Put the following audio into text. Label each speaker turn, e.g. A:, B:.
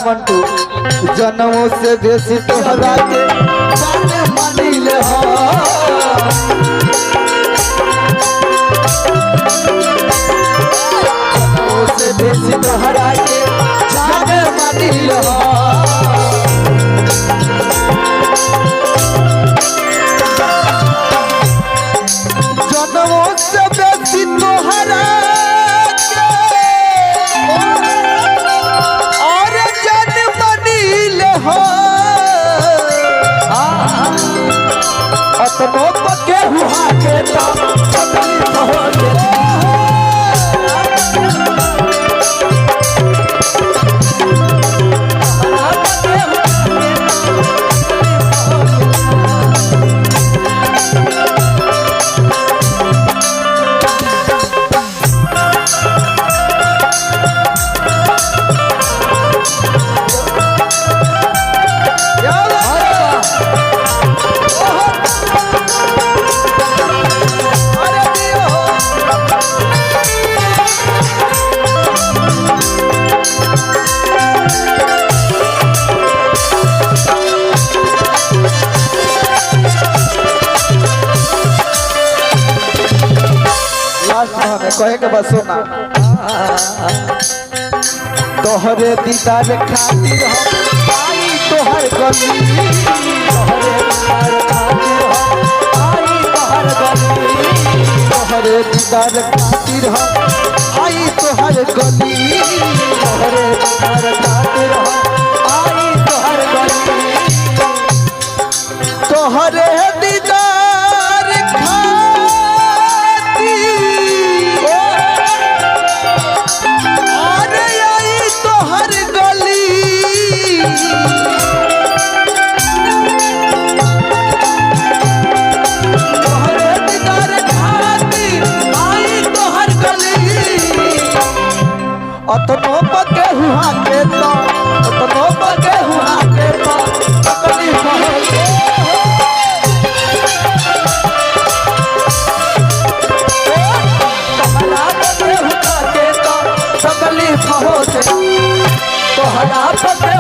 A: मंटू जनमों से बेसी तोहरा के जाने मानिले हो जनमों से बेसी तोहरा के जाने मानिले हो जनमों से बेसी तोहरा अपनों पके हुआ के तकलीफ हो कहे के बस सुना तोहरे दीदार खातिर हम आई तोहर गली तोहरे दीदार खातिर हम आई तोहर गली तोहरे दीदार खातिर हम आई तोहर गली तोहरे दीदार खातिर हम आई तोहर गली तोहरे दीदार अतनो पके हुआ के तो अतनो पके हुआ के तो तकलीफ हो तोहरा पके हुआ के तो तकलीफ हो तोहरा पके